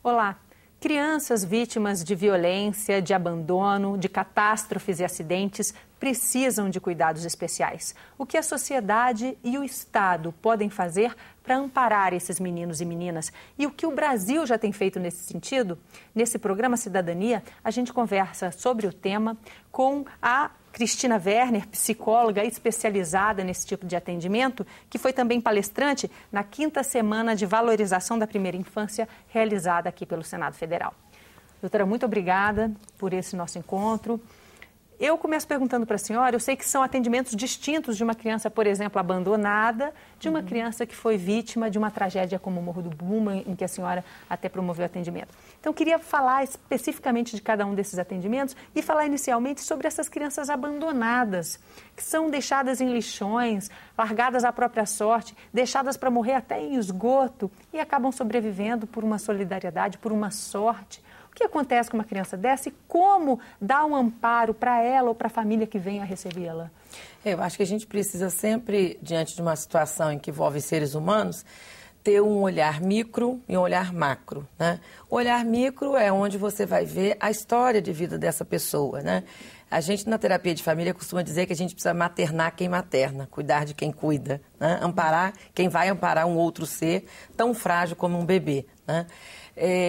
Olá! Crianças vítimas de violência, de abandono, de catástrofes e acidentes precisam de cuidados especiais. O que a sociedade e o Estado podem fazer para amparar esses meninos e meninas? E o que o Brasil já tem feito nesse sentido? Nesse programa Cidadania, a gente conversa sobre o tema com a Cristina Werner, psicóloga especializada nesse tipo de atendimento, que foi também palestrante na 5ª Semana de Valorização da Primeira Infância, realizada aqui pelo Senado Federal. Doutora, muito obrigada por esse nosso encontro. Eu começo perguntando para a senhora, eu sei que são atendimentos distintos de uma criança, por exemplo, abandonada, de uma criança que foi vítima de uma tragédia como o Morro do Buma, em que a senhora até promoveu atendimento. Então, queria falar especificamente de cada um desses atendimentos e falar inicialmente sobre essas crianças abandonadas, que são deixadas em lixões, largadas à própria sorte, deixadas para morrer até em esgoto e acabam sobrevivendo por uma solidariedade, por uma sorte. O que acontece com uma criança dessa e como dar um amparo para ela ou para a família que vem a recebê-la? Eu acho que a gente precisa sempre, diante de uma situação em que envolve seres humanos, ter um olhar micro e um olhar macro, né? O olhar micro é onde você vai ver a história de vida dessa pessoa, né? A gente, na terapia de família, costuma dizer que a gente precisa maternar quem materna, cuidar de quem cuida, né? Amparar quem vai amparar um outro ser tão frágil como um bebê, né?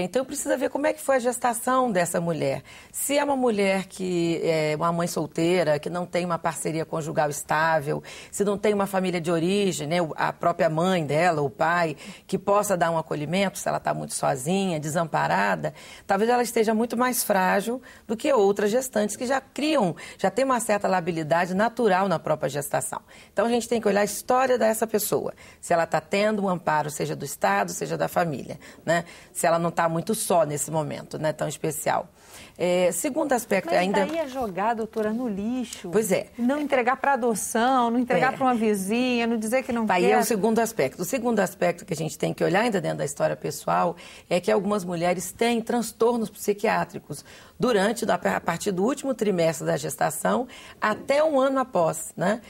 Então, precisa ver como é que foi a gestação dessa mulher. Se é uma mulher que é uma mãe solteira, que não tem uma parceria conjugal estável, se não tem uma família de origem, né, a própria mãe dela, o pai, que possa dar um acolhimento, se ela está muito sozinha, desamparada, talvez ela esteja muito mais frágil do que outras gestantes que já têm uma certa labilidade natural na própria gestação. Então, a gente tem que olhar a história dessa pessoa. Se ela está tendo um amparo, seja do Estado, seja da família, né? Se ela não está muito só nesse momento, né, tão especial. Segundo aspecto, mas ainda... Mas daí é jogar, doutora, no lixo. Pois é. Não entregar para adoção, não entregar para uma vizinha, não dizer que não quer. Aí é o segundo aspecto. O segundo aspecto que a gente tem que olhar ainda dentro da história pessoal é que algumas mulheres têm transtornos psiquiátricos a partir do último trimestre da gestação até um ano após, né?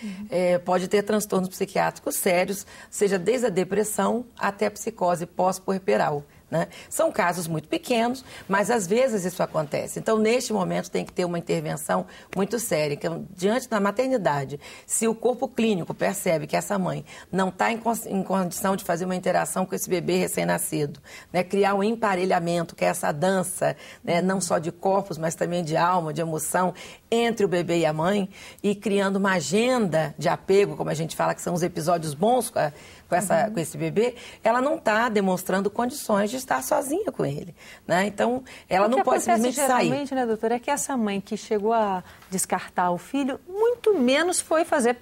Pode ter transtornos psiquiátricos sérios, seja desde a depressão até a psicose pós-puerperal. Né? São casos muito pequenos, mas às vezes isso acontece. Então, neste momento, tem que ter uma intervenção muito séria. Então, diante da maternidade, se o corpo clínico percebe que essa mãe não está em condição de fazer uma interação com esse bebê recém-nascido, né? Criar um emparelhamento, que é essa dança, né? Não só de corpos, mas também de alma, de emoção, entre o bebê e a mãe, e criando uma agenda de apego, como a gente fala, que são os episódios bons com esse bebê, ela não está demonstrando condições de estar sozinha com ele, né? Então, ela não pode simplesmente sair. O que acontece geralmente, né, doutora, é que essa mãe que chegou a descartar o filho, muito menos foi fazer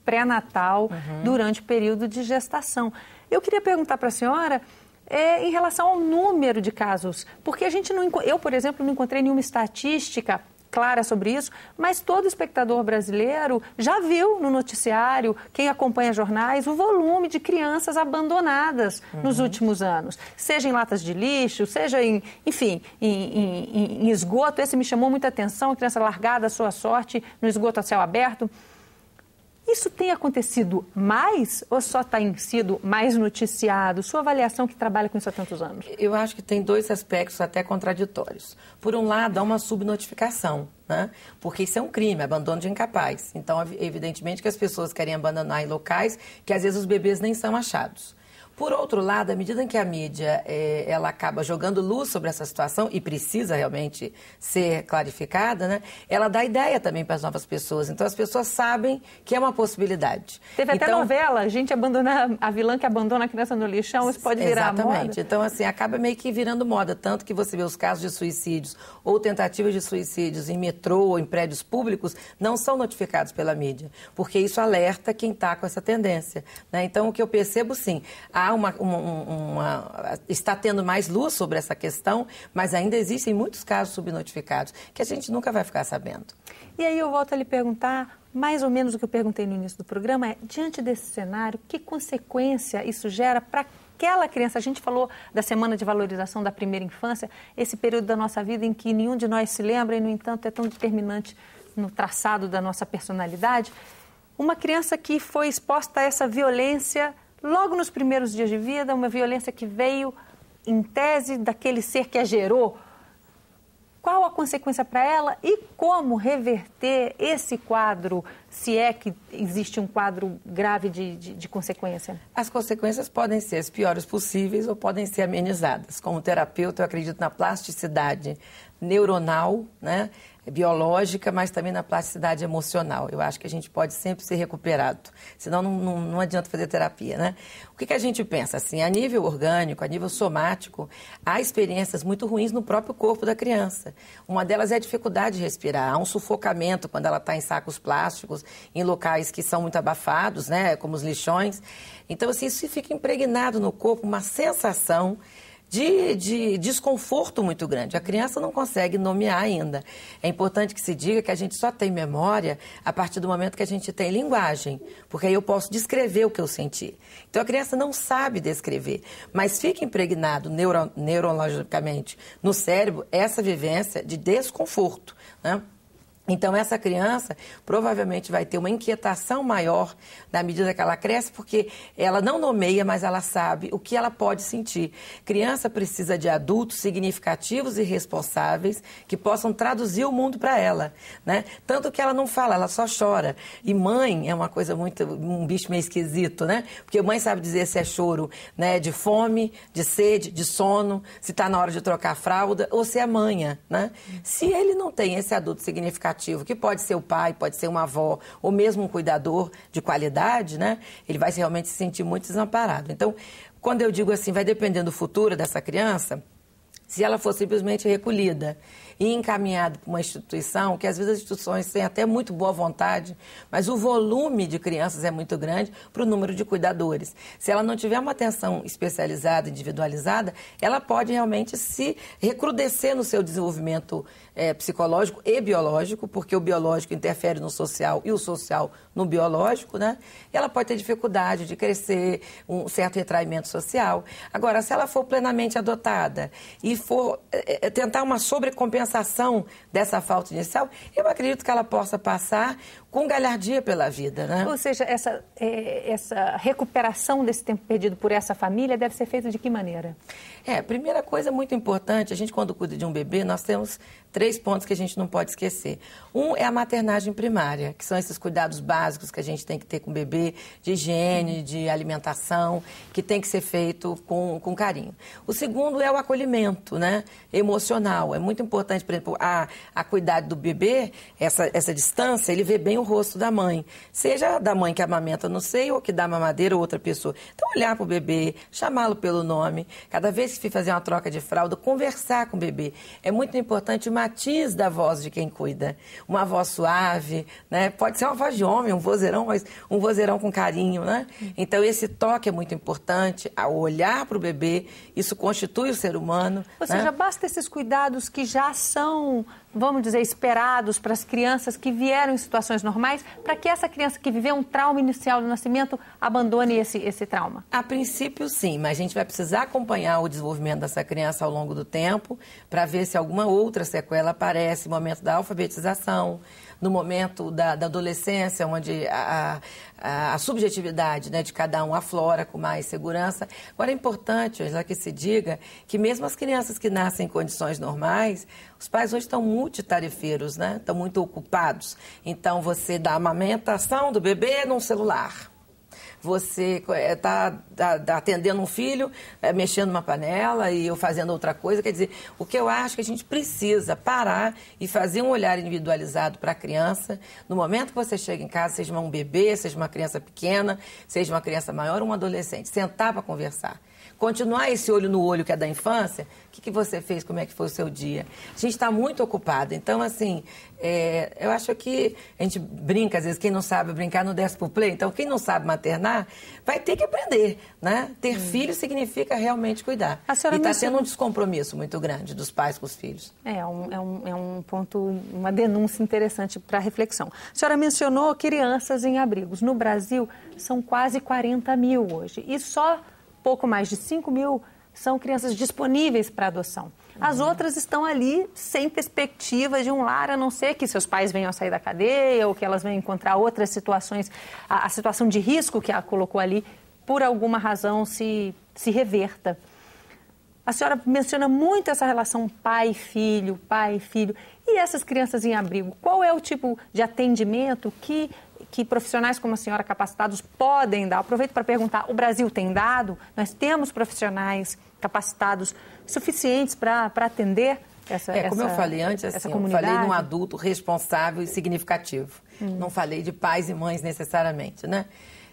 pré-natal durante o período de gestação. Eu queria perguntar para a senhora em relação ao número de casos, porque eu, por exemplo, não encontrei nenhuma estatística clara sobre isso, mas todo espectador brasileiro já viu no noticiário, quem acompanha jornais, o volume de crianças abandonadas nos últimos anos. Seja em latas de lixo, seja em esgoto. Esse me chamou muita atenção, a criança largada à sua sorte no esgoto a céu aberto. Isso tem acontecido mais ou só tem sido mais noticiado? Sua avaliação que trabalha com isso há tantos anos. Eu acho que tem dois aspectos até contraditórios. Por um lado, há uma subnotificação, né? Porque isso é um crime, abandono de incapaz. Então, evidentemente que as pessoas querem abandonar em locais que às vezes os bebês nem são achados. Por outro lado, à medida em que a mídia ela acaba jogando luz sobre essa situação, e precisa realmente ser clarificada, né, ela dá ideia também para as novas pessoas. Então, as pessoas sabem que é uma possibilidade. Teve até novela, a gente abandonar a vilã que abandona a criança no lixão, isso pode virar moda. Exatamente. Então, assim, acaba meio que virando moda. Tanto que você vê os casos de suicídios ou tentativas de suicídios em metrô ou em prédios públicos não são notificados pela mídia, porque isso alerta quem está com essa tendência, né? Então, o que eu percebo, sim, está tendo mais luz sobre essa questão, mas ainda existem muitos casos subnotificados que a gente nunca vai ficar sabendo. E aí eu volto a lhe perguntar, mais ou menos o que eu perguntei no início do programa, diante desse cenário, que consequência isso gera para aquela criança? A gente falou da Semana de Valorização da Primeira Infância, esse período da nossa vida em que nenhum de nós se lembra e, no entanto, é tão determinante no traçado da nossa personalidade. Uma criança que foi exposta a essa violência logo nos primeiros dias de vida, uma violência que veio em tese, daquele ser que a gerou, qual a consequência para ela e como reverter esse quadro, se é que existe um quadro grave de consequência? As consequências podem ser as piores possíveis ou podem ser amenizadas. Como terapeuta, eu acredito na plasticidade neuronal, né, biológica, mas também na plasticidade emocional. Eu acho que a gente pode sempre ser recuperado, senão não adianta fazer terapia, né? O que a gente pensa? Assim, a nível orgânico, a nível somático, há experiências muito ruins no próprio corpo da criança. Uma delas é a dificuldade de respirar, há um sufocamento quando ela está em sacos plásticos, em locais que são muito abafados, né, como os lixões. Então, assim, isso fica impregnado no corpo, uma sensação de desconforto muito grande. A criança não consegue nomear ainda. É importante que se diga que a gente só tem memória a partir do momento que a gente tem linguagem, porque aí eu posso descrever o que eu senti. Então a criança não sabe descrever, mas fica impregnado neurologicamente no cérebro essa vivência de desconforto, né? Então, essa criança provavelmente vai ter uma inquietação maior na medida que ela cresce, porque ela não nomeia, mas ela sabe o que ela pode sentir. Criança precisa de adultos significativos e responsáveis que possam traduzir o mundo para ela, né? Tanto que ela não fala, ela só chora. E mãe é uma coisa um bicho meio esquisito, né? Porque mãe sabe dizer se é choro, né, de fome, de sede, de sono, se está na hora de trocar a fralda, ou se é manha, né? Se ele não tem esse adulto significativo, que pode ser o pai, pode ser uma avó, ou mesmo um cuidador de qualidade, né? Ele vai realmente se sentir muito desamparado. Então, quando eu digo assim, vai dependendo do futuro dessa criança, se ela for simplesmente recolhida e encaminhada para uma instituição, que às vezes as instituições têm até muito boa vontade, mas o volume de crianças é muito grande para o número de cuidadores. Se ela não tiver uma atenção especializada, individualizada, ela pode realmente se recrudescer no seu desenvolvimento psicológico e biológico, porque o biológico interfere no social e o social no biológico, né? E ela pode ter dificuldade de crescer, um certo retraimento social. Agora, se ela for plenamente adotada e for tentar uma sobrecompensação dessa falta inicial, eu acredito que ela possa passar com galhardia pela vida, né? Ou seja, essa recuperação desse tempo perdido por essa família deve ser feita de que maneira? Primeira coisa muito importante, a gente quando cuida de um bebê, nós temos 3 pontos que a gente não pode esquecer. Um é a maternagem primária, que são esses cuidados básicos que a gente tem que ter com o bebê, de higiene, de alimentação, que tem que ser feito com carinho. O segundo é o acolhimento, né, emocional. É muito importante, por exemplo, a cuidar do bebê, essa distância, ele vê bem o rosto da mãe. Seja da mãe que amamenta no seio ou que dá mamadeira ou outra pessoa. Então, olhar para o bebê, chamá-lo pelo nome. Cada vez que fazer uma troca de fralda, conversar com o bebê. É muito importante o matiz da voz de quem cuida. Uma voz suave, né? Pode ser uma voz de homem, um vozeirão, mas um vozeirão com carinho, né? Então, esse toque é muito importante. Ao olhar para o bebê, isso constitui o ser humano. Ou seja, basta esses cuidados que já são, vamos dizer, esperados para as crianças que vieram em situações normais, para que essa criança que viveu um trauma inicial do nascimento abandone esse trauma? A princípio, sim, mas a gente vai precisar acompanhar o desenvolvimento dessa criança ao longo do tempo para ver se alguma outra sequela aparece no momento da alfabetização, no momento da adolescência, onde a subjetividade, né, de cada um aflora com mais segurança. Agora, é importante, Angela, que se diga que mesmo as crianças que nascem em condições normais, os pais hoje estão multitarefeiros, né? Estão muito ocupados. Então, você dá a amamentação do bebê num celular. Você está atendendo um filho, mexendo numa panela e eu fazendo outra coisa. Quer dizer, o que eu acho que a gente precisa parar e fazer um olhar individualizado para a criança. No momento que você chega em casa, seja um bebê, seja uma criança pequena, seja uma criança maior ou um adolescente, sentar para conversar. Continuar esse olho no olho que é da infância, o que você fez, como é que foi o seu dia? A gente está muito ocupado, então, assim, eu acho que a gente brinca, às vezes, quem não sabe brincar não desce pro play, então quem não sabe maternar vai ter que aprender, né? Ter filho significa realmente cuidar. E está sendo um descompromisso muito grande dos pais com os filhos. É um ponto, uma denúncia interessante para reflexão. A senhora mencionou crianças em abrigos. No Brasil, são quase 40 mil hoje, e só pouco mais de 5 mil são crianças disponíveis para adoção. As outras estão ali sem perspectiva de um lar, a não ser que seus pais venham a sair da cadeia ou que elas venham encontrar outras situações. A situação de risco que ela colocou ali, por alguma razão, se reverta. A senhora menciona muito essa relação pai-filho, pai-filho. E essas crianças em abrigo, qual é o tipo de atendimento que profissionais como a senhora, capacitados, podem dar? Aproveito para perguntar, o Brasil tem dado? Nós temos profissionais capacitados suficientes para atender como eu falei antes, assim, eu falei de um adulto responsável e significativo. Não falei de pais e mães necessariamente, né?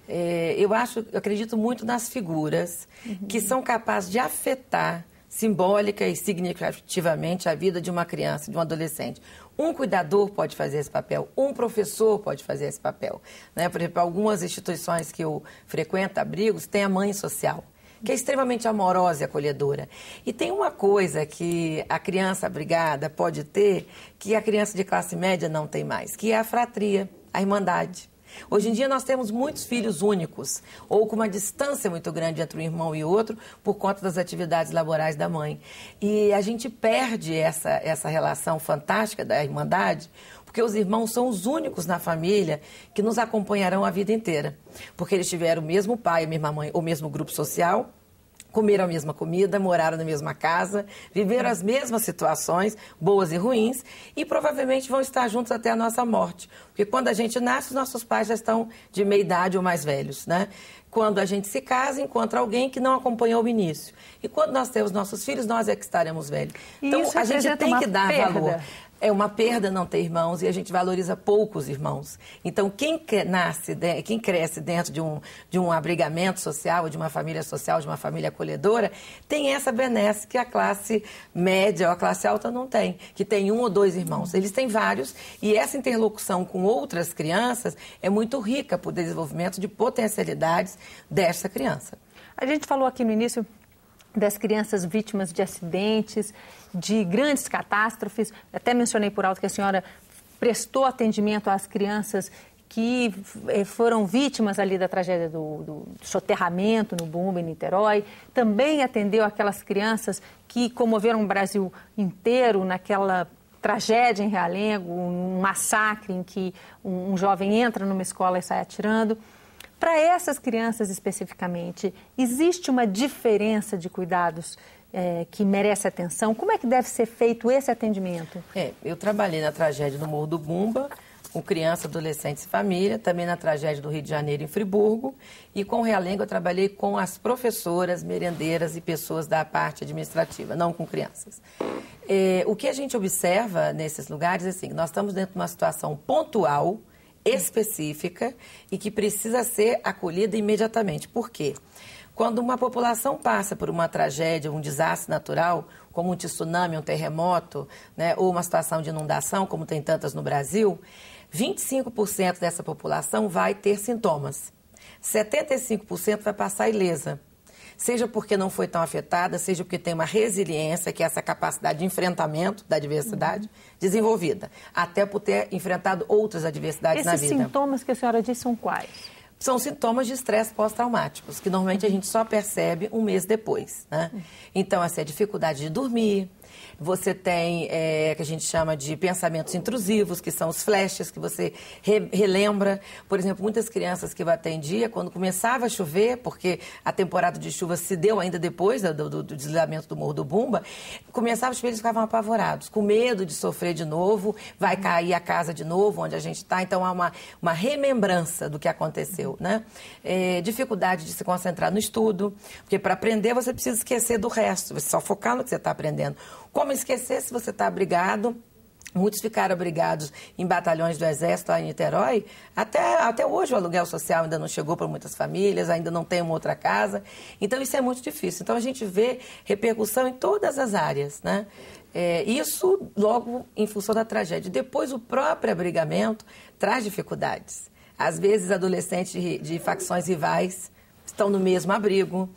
Eu acredito muito nas figuras que são capazes de afetar simbólica e significativamente a vida de uma criança, de um adolescente. Um cuidador pode fazer esse papel, um professor pode fazer esse papel, né? Por exemplo, algumas instituições que eu frequento, abrigos, tem a mãe social, que é extremamente amorosa e acolhedora. E tem uma coisa que a criança abrigada pode ter, que a criança de classe média não tem mais, que é a fratria, a irmandade. Hoje em dia nós temos muitos filhos únicos, ou com uma distância muito grande entre um irmão e outro, por conta das atividades laborais da mãe. E a gente perde essa relação fantástica da irmandade, porque os irmãos são os únicos na família que nos acompanharão a vida inteira. Porque eles tiveram o mesmo pai, a mesma mãe, o mesmo grupo social, comeram a mesma comida, moraram na mesma casa, viveram as mesmas situações, boas e ruins, e provavelmente vão estar juntos até a nossa morte. Porque quando a gente nasce, os nossos pais já estão de meia idade ou mais velhos, né? Quando a gente se casa, encontra alguém que não acompanhou o início. E quando nós temos nossos filhos, nós é que estaremos velhos. Então, a gente tem que dar valor. É uma perda não ter irmãos e a gente valoriza poucos irmãos. Então, quem cresce dentro de um abrigamento social, de uma família social, de uma família acolhedora, tem essa benesse que a classe média ou a classe alta não tem, que tem um ou dois irmãos. Eles têm vários e essa interlocução com outras crianças é muito rica para o desenvolvimento de potencialidades dessa criança. A gente falou aqui no início das crianças vítimas de acidentes, de grandes catástrofes. Até mencionei por alto que a senhora prestou atendimento às crianças que foram vítimas ali da tragédia do soterramento no Bumba, em Niterói. Também atendeu aquelas crianças que comoveram o Brasil inteiro naquela tragédia em Realengo, um massacre em que um jovem entra numa escola e sai atirando. Para essas crianças especificamente, existe uma diferença de cuidados que merece atenção? Como é que deve ser feito esse atendimento? Eu trabalhei na tragédia no Morro do Bumba, com criança, adolescentes e família, também na tragédia do Rio de Janeiro, em Friburgo, e com o Realengo eu trabalhei com as professoras, merendeiras e pessoas da parte administrativa, não com crianças. O que a gente observa nesses lugares é assim, nós estamos dentro de uma situação pontual, específica e que precisa ser acolhida imediatamente. Por quê? Quando uma população passa por uma tragédia, um desastre natural, como um tsunami, um terremoto, né, ou uma situação de inundação, como tem tantas no Brasil, 25% dessa população vai ter sintomas. 75% vai passar ilesa. Seja porque não foi tão afetada, seja porque tem uma resiliência, que é essa capacidade de enfrentamento da adversidade desenvolvida, até por ter enfrentado outras adversidades na vida. Esses sintomas que a senhora disse são quais? São sintomas de estresse pós-traumáticos, que normalmente a gente só percebe um mês depois, né? Então, essa é a dificuldade de dormir. Você tem, que a gente chama de pensamentos intrusivos, que são os flashes que você relembra. Por exemplo, muitas crianças que eu atendia, quando começava a chover, porque a temporada de chuva se deu ainda depois do deslizamento do Morro do Bumba, começava a chover, eles ficavam apavorados, com medo de sofrer de novo, vai cair a casa de novo, onde a gente está. Então, há uma remembrança do que aconteceu, né? Dificuldade de se concentrar no estudo, porque para aprender você precisa esquecer do resto, você só focar no que você está aprendendo. Como esquecer se você está abrigado? Muitos ficaram abrigados em batalhões do Exército lá em Niterói. Até hoje o aluguel social ainda não chegou para muitas famílias, ainda não tem uma outra casa. Então isso é muito difícil. Então a gente vê repercussão em todas as áreas, né? Isso logo em função da tragédia. Depois o próprio abrigamento traz dificuldades. Às vezes adolescentes de facções rivais estão no mesmo abrigo.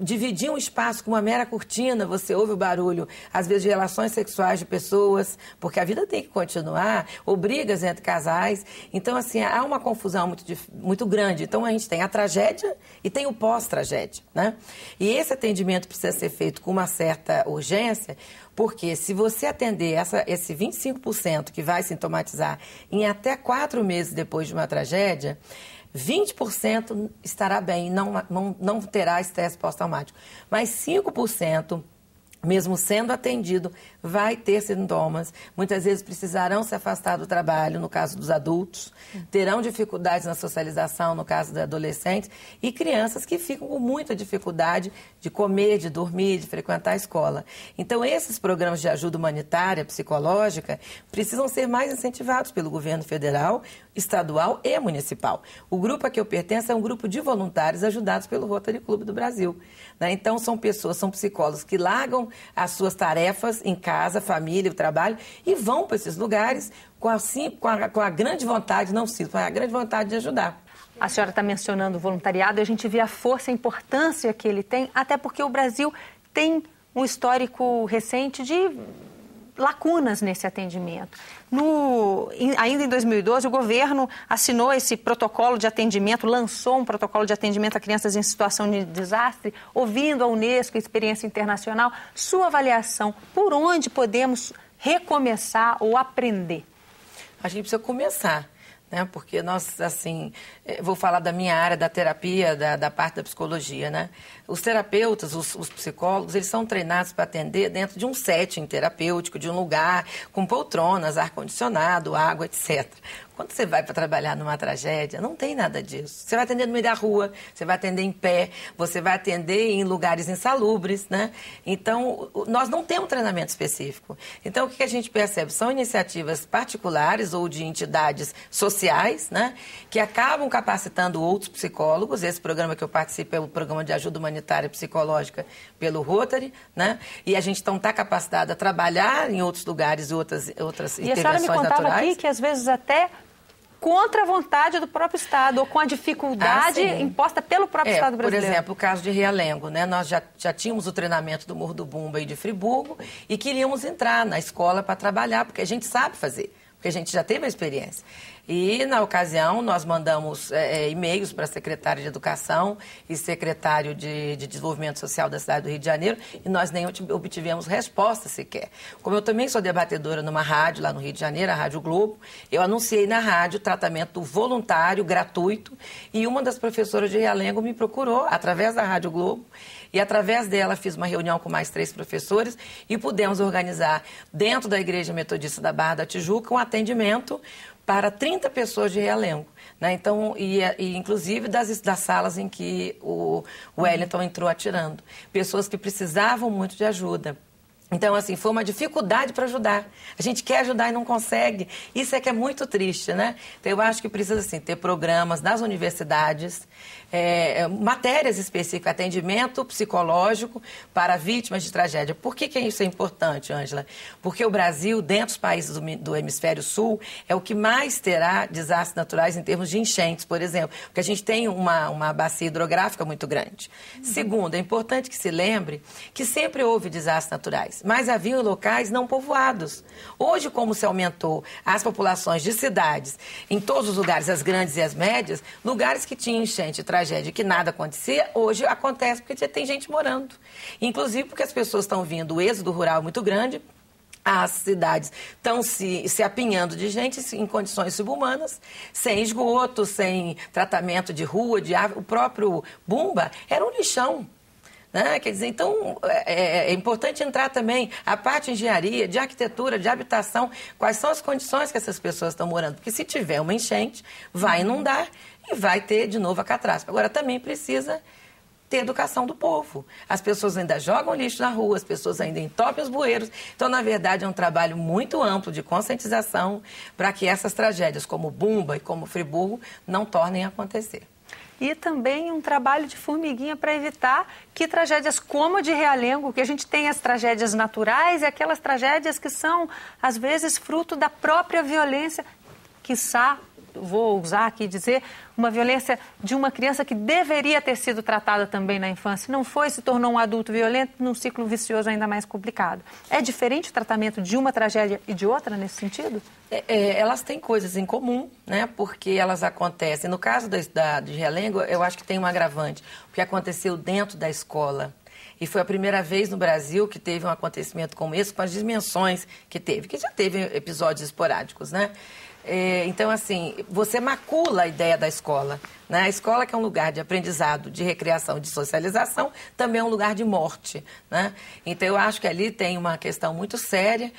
Dividir um espaço com uma mera cortina, você ouve o barulho, às vezes, de relações sexuais de pessoas, porque a vida tem que continuar, ou brigas entre casais. Então, assim, há uma confusão muito grande. Então, a gente tem a tragédia e tem o pós-tragédia, né? E esse atendimento precisa ser feito com uma certa urgência, porque se você atender esse 25% que vai sintomatizar em até 4 meses depois de uma tragédia, 20% estará bem, não terá estresse pós-traumático. Mas 5% mesmo sendo atendido, vai ter sintomas. Muitas vezes precisarão se afastar do trabalho, no caso dos adultos. Terão dificuldades na socialização, no caso dos adolescentes. E crianças que ficam com muita dificuldade de comer, de dormir, de frequentar a escola. Então, esses programas de ajuda humanitária, psicológica, precisam ser mais incentivados pelo governo federal, estadual e municipal. O grupo a que eu pertenço é um grupo de voluntários ajudados pelo Rotary Clube do Brasil. Então, são psicólogos que largam as suas tarefas em casa, família, o trabalho, e vão para esses lugares com a grande vontade, com a grande vontade de ajudar. A senhora está mencionando o voluntariado e a gente vê a força e a importância que ele tem, até porque o Brasil tem um histórico recente de lacunas nesse atendimento. Ainda em 2012, o governo assinou esse protocolo de atendimento, lançou um protocolo de atendimento a crianças em situação de desastre, ouvindo a Unesco, a experiência internacional. Sua avaliação, por onde podemos recomeçar ou aprender? A gente precisa começar. Porque nós, assim, vou falar da minha área, da terapia, da parte da psicologia, né? Os terapeutas, os psicólogos, eles são treinados para atender dentro de um setting terapêutico, de um lugar com poltronas, ar-condicionado, água, etc. Quando você vai para trabalhar numa tragédia, não tem nada disso. Você vai atender no meio da rua, você vai atender em pé, você vai atender em lugares insalubres, né? Então, nós não temos treinamento específico. Então, o que a gente percebe? São iniciativas particulares ou de entidades sociais, né? Que acabam capacitando outros psicólogos. Esse programa que eu participo é o programa de ajuda humanitária e psicológica pelo Rotary, né? E a gente então está capacitado a trabalhar em outros lugares e outras intervenções naturais. E a senhora me contava aqui que, às vezes, até contra a vontade do próprio Estado, ou com a dificuldade imposta pelo próprio Estado brasileiro. Por exemplo, o caso de Realengo, né? Nós já tínhamos o treinamento do Morro do Bumba e de Friburgo e queríamos entrar na escola para trabalhar, porque a gente sabe fazer, porque a gente já teve a experiência. E, na ocasião, nós mandamos e-mails para a secretária de Educação e secretário de Desenvolvimento Social da cidade do Rio de Janeiro e nós nem obtivemos resposta sequer. Como eu também sou debatedora numa rádio lá no Rio de Janeiro, a Rádio Globo, eu anunciei na rádio o tratamento voluntário, gratuito, e uma das professoras de Realengo me procurou através da Rádio Globo e, através dela, fiz uma reunião com mais 3 professores e pudemos organizar, dentro da Igreja Metodista da Barra da Tijuca, um atendimento para 30 pessoas de Realengo, né? Então, inclusive das salas em que o Wellington entrou atirando. Pessoas que precisavam muito de ajuda. Então, assim, foi uma dificuldade para ajudar. A gente quer ajudar e não consegue. Isso é que é muito triste, né? Então, eu acho que precisa, assim, ter programas nas universidades, matérias específicas, atendimento psicológico para vítimas de tragédia. Por que isso é importante, Ângela? Porque o Brasil, dentro dos países do hemisfério sul, é o que mais terá desastres naturais em termos de enchentes, por exemplo. Porque a gente tem uma bacia hidrográfica muito grande. Segundo, é importante que se lembre que sempre houve desastres naturais, mas haviam locais não povoados. Hoje, como se aumentou as populações de cidades, em todos os lugares, as grandes e as médias, lugares que tinham enchente, tragédia, que nada acontecia, hoje acontece porque já tem gente morando. Inclusive porque as pessoas estão vindo, o êxodo rural muito grande, as cidades estão se apinhando de gente em condições subhumanas, sem esgoto, sem tratamento de rua, de árvore. O próprio Bumba era um lixão. Né? Quer dizer, então, é importante entrar também a parte de engenharia, de arquitetura, de habitação, quais são as condições que essas pessoas estão morando. Porque se tiver uma enchente, vai inundar e vai ter de novo a catástrofe. Agora, também precisa ter educação do povo. As pessoas ainda jogam lixo na rua, as pessoas ainda entopem os bueiros. Então, na verdade, é um trabalho muito amplo de conscientização para que essas tragédias, como Bumba e como Friburgo, não tornem a acontecer. E também um trabalho de formiguinha para evitar que tragédias como a de Realengo, que a gente tem as tragédias naturais e aquelas tragédias que são, às vezes, fruto da própria violência, quiçá, vou usar aqui dizer, uma violência de uma criança que deveria ter sido tratada também na infância. Não foi, se tornou um adulto violento num ciclo vicioso ainda mais complicado. É diferente o tratamento de uma tragédia e de outra nesse sentido? Elas têm coisas em comum, né? Porque elas acontecem. No caso de Realengo, eu acho que tem um agravante, porque aconteceu dentro da escola. E foi a primeira vez no Brasil que teve um acontecimento como esse, com as dimensões que teve, que já teve episódios esporádicos, né? Então, assim, você macula a ideia da escola. né? A escola, que é um lugar de aprendizado, de recreação, de socialização, também é um lugar de morte, né? Então, eu acho que ali tem uma questão muito séria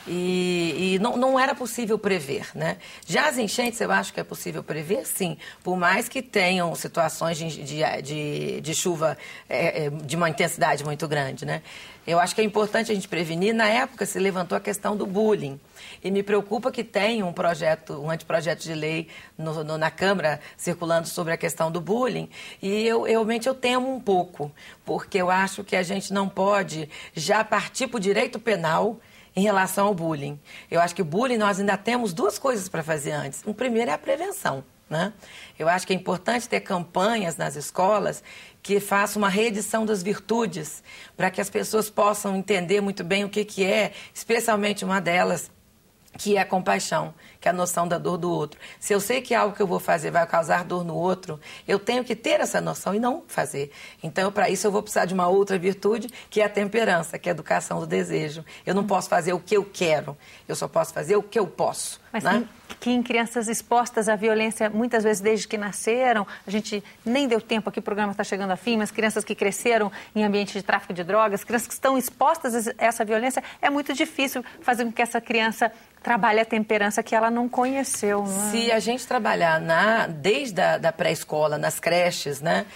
e não era possível prever, né? Já as enchentes, eu acho que é possível prever, sim, por mais que tenham situações de chuva de uma intensidade muito grande, né? Eu acho que é importante a gente prevenir. Na época se levantou a questão do bullying. E me preocupa que tem um anteprojeto de lei na Câmara circulando sobre a questão do bullying. E realmente eu temo um pouco, porque eu acho que a gente não pode já partir para o direito penal em relação ao bullying. Eu acho que o bullying nós ainda temos duas coisas para fazer antes. O primeiro é a prevenção, né? Eu acho que é importante ter campanhas nas escolas que façam uma reedição das virtudes, para que as pessoas possam entender muito bem o que é, especialmente uma delas, que é a compaixão, que é a noção da dor do outro. Se eu sei que algo que eu vou fazer vai causar dor no outro, eu tenho que ter essa noção e não fazer. Então, para isso, eu vou precisar de uma outra virtude, que é a temperança, que é a educação do desejo. Eu não posso fazer o que eu quero, eu só posso fazer o que eu posso. Mas né? que em crianças expostas à violência, muitas vezes desde que nasceram, a gente nem deu tempo aqui, o programa está chegando a fim, mas crianças que cresceram em ambiente de tráfico de drogas, crianças que estão expostas a essa violência, é muito difícil fazer com que essa criança trabalhe a temperança que ela não conheceu. Né? Se a gente trabalhar desde a pré-escola, nas creches, né?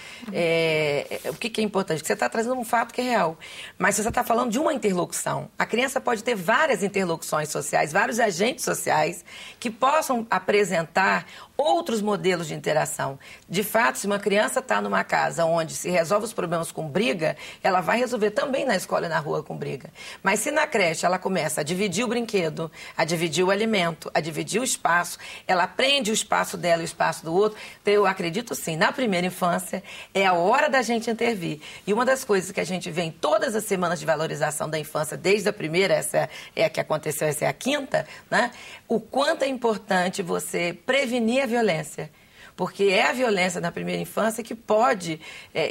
O que é importante? Que você está trazendo um fato que é real, mas você está falando de uma interlocução. A criança pode ter várias interlocuções sociais, vários agentes sociais que possam apresentar outros modelos de interação. De fato, se uma criança está numa casa onde se resolve os problemas com briga, ela vai resolver também na escola e na rua com briga. Mas se na creche ela começa a dividir o brinquedo, a dividir o alimento, a dividir o espaço, ela aprende o espaço dela e o espaço do outro, então eu acredito sim, na primeira infância é a hora da gente intervir. E uma das coisas que a gente vê em todas as semanas de valorização da infância, desde a primeira, essa é a que aconteceu, essa é a quinta, né? O quanto é importante você prevenir a violência. Porque é a violência na primeira infância que pode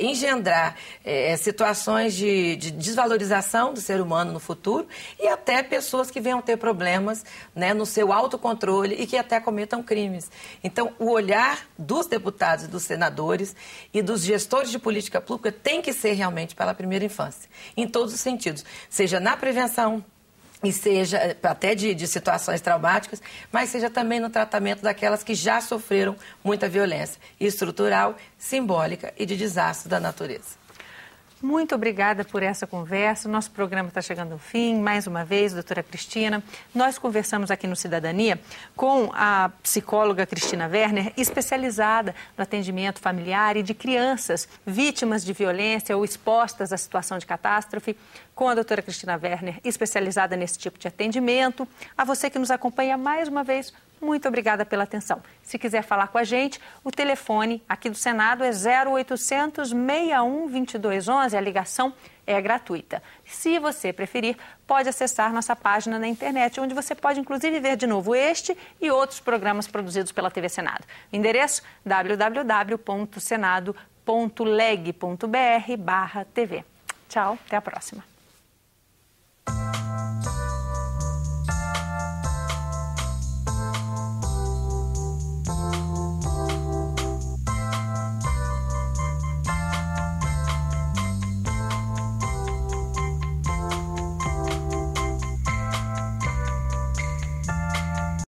engendrar situações de desvalorização do ser humano no futuro e até pessoas que venham ter problemas, né, no seu autocontrole e que até cometam crimes. Então, o olhar dos deputados e dos senadores e dos gestores de política pública tem que ser realmente pela primeira infância, em todos os sentidos, seja na prevenção, e seja até de situações traumáticas, mas seja também no tratamento daquelas que já sofreram muita violência estrutural, simbólica e de desastre da natureza. Muito obrigada por essa conversa. Nosso programa está chegando ao fim. Mais uma vez, doutora Cristina. Nós conversamos aqui no Cidadania com a psicóloga Cristina Werner, especializada no atendimento familiar e de crianças vítimas de violência ou expostas à situação de catástrofe. Com a doutora Cristina Werner, especializada nesse tipo de atendimento. A você que nos acompanha mais uma vez, muito obrigada pela atenção. Se quiser falar com a gente, o telefone aqui do Senado é 0800 61 2211, a ligação é gratuita. Se você preferir, pode acessar nossa página na internet, onde você pode inclusive ver de novo este e outros programas produzidos pela TV Senado. O endereço www.senado.leg.br/TV. Tchau, até a próxima.